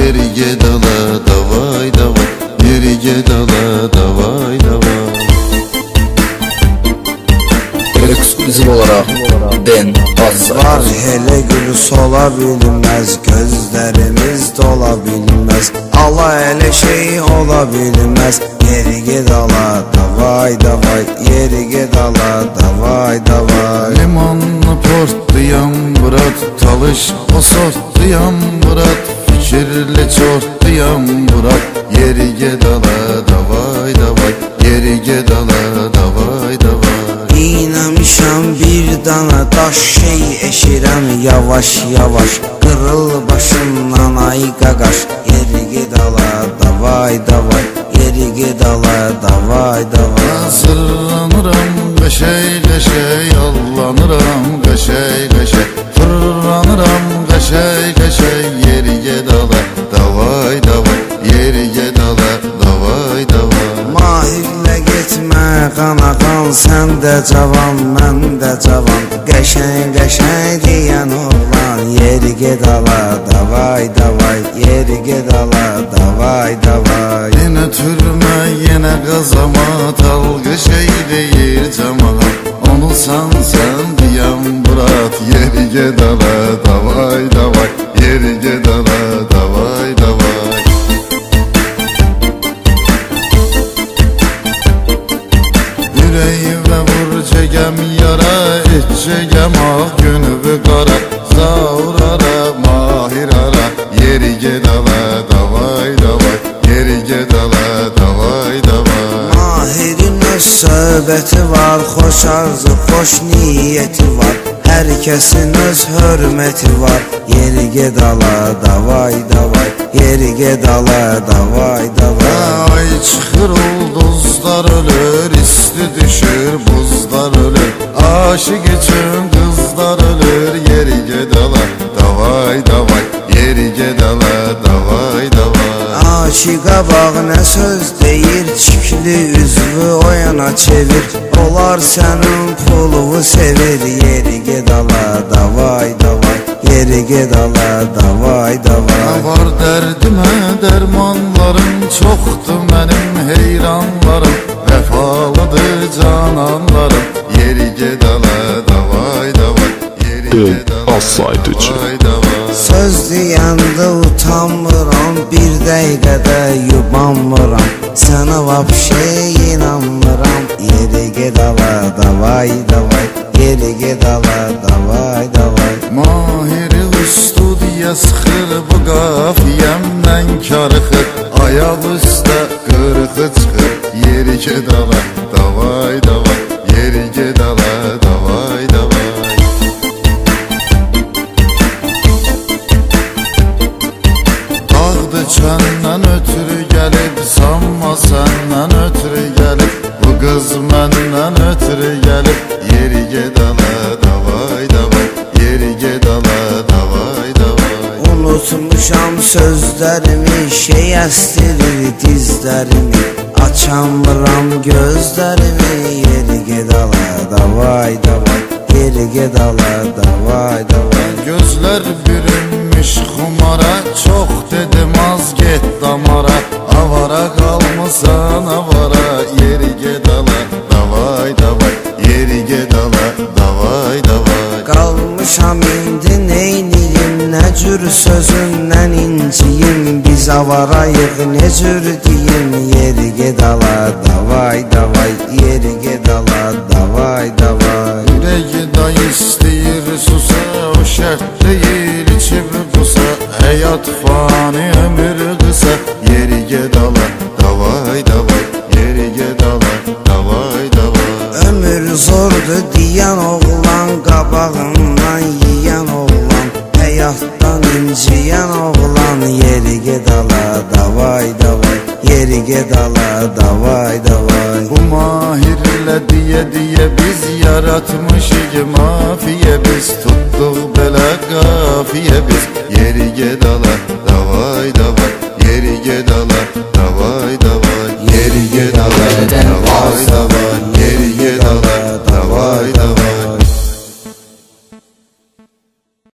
yeri gedala davay davay, yeri gedala davay davay. Ekskluzif olarak Den Asay. Var hele gül sola bilmez, gözlerimiz dola bilmez. Allah hele şey ola bilmez. Yeri gedala davay davay, yeri gedala davay davay. Limanlı portlayam bırat, talış o sortlayam bırat, fikirli çortlayam bırat, yeri gedala davay davay, yeri gedala davay davay. İnamışam bir dana daş şey eşirem yavaş yavaş, kırıl başımdan ay qaqaş, yeri gedala davay davay, yeri gedala davay davay. Hazırlanıram qəşəy qəşəy, allanıram qəşəy qəşəy, fırlanıram qəşəy qəşəy, yeri gedala davay davay, yeri gedala davay davay. Mahirlə getmə qana qan, sən də cavan, mən də cavan, qəşəng qəşəng deyən oğlan, yeri gedala davay davay, yeri gedala davay davay. Yenə türmə, yenə qazamat, alqı şey deyir cəmaat, onu sən deyəm bırat, yeri gedala davay davay, yeri gedala davay davay. Yüreğime vur çegem yara, et çegem ah günübü qara, zaurara mahir ara, yeri gedala davay davay, yeri gedala davay davay. Mahirin öz söhbəti var, xoş arzu, xoş niyyəti var, hər kəsin öz hörməti var, yeri gedala davay davay, yeri gedala davay davay. Ay çıxır ulduzlar ölür, isti düşür buzlar ölür, aşık üçün qızlar ölür, yeri gedala davay davay, yeri gedala davay davay. Aşiqa bax nə söz deyir, çikli üzvü o yana çevir, olar sənin puluvu sevir, yeri gedala davay davay, yeri gedala davay davay. Var dərdimə dərmanlarım, çoxdur mənim heyranlarım, vəfalıdır cananlarım, yeri gedala davay davay, yeri gedala davay davay. Söz deyəndə utanmıram, bir dəqiqədə yubanmıram, sənə vapşe inanmıram, yeri gedala davay davay, yeri gedala davay davay. Mahiri studiya sıxır, bu qafiyəmdən karıxır, ayaq üstə qırıxı çıxır, yeri gedala davay davay, yeri gedala davay davay. Dağdı çəndən ötürü gəlib, sanma səndən ötürü gəlib, bu qız məndən ötürü gəlib, yeri gedala davay davay, yeri gedala davay davay. Unutmuşam sözlərimi, şey əstirir dizlərimi, açamıram gözlərimi, yeri gedala davay davay, yeri gedala davay davay. Gözlər bürünmüş xumara, çox dedim az get damara, avara qalmısan avara, yeri gedala davay davay, yeri gedala davay davay. Qalmışam indi neyniyim, nə cür sözündən inciyim, biz avarayıq nə cür deyim, yeri gedala davay davay, yeri gedala davay davay. Ürəyi da istəyir susa, o şərt deyil içib qusa, həyat fani ömür qısa, yeri gedala davay davay, yeri gedala davay davay. Ömür zordur deyən oğlan, qabağından yiyən oğlan, həyatdan inciyən oğlan, yeri gedala davay davay, yeri gedala davay davay. Bu mahirlə deyə biz yaratmışıq mafiyə, biz tutduq belə qafiyə biz, yeri gedala davay davay, yeri gedala davay davay.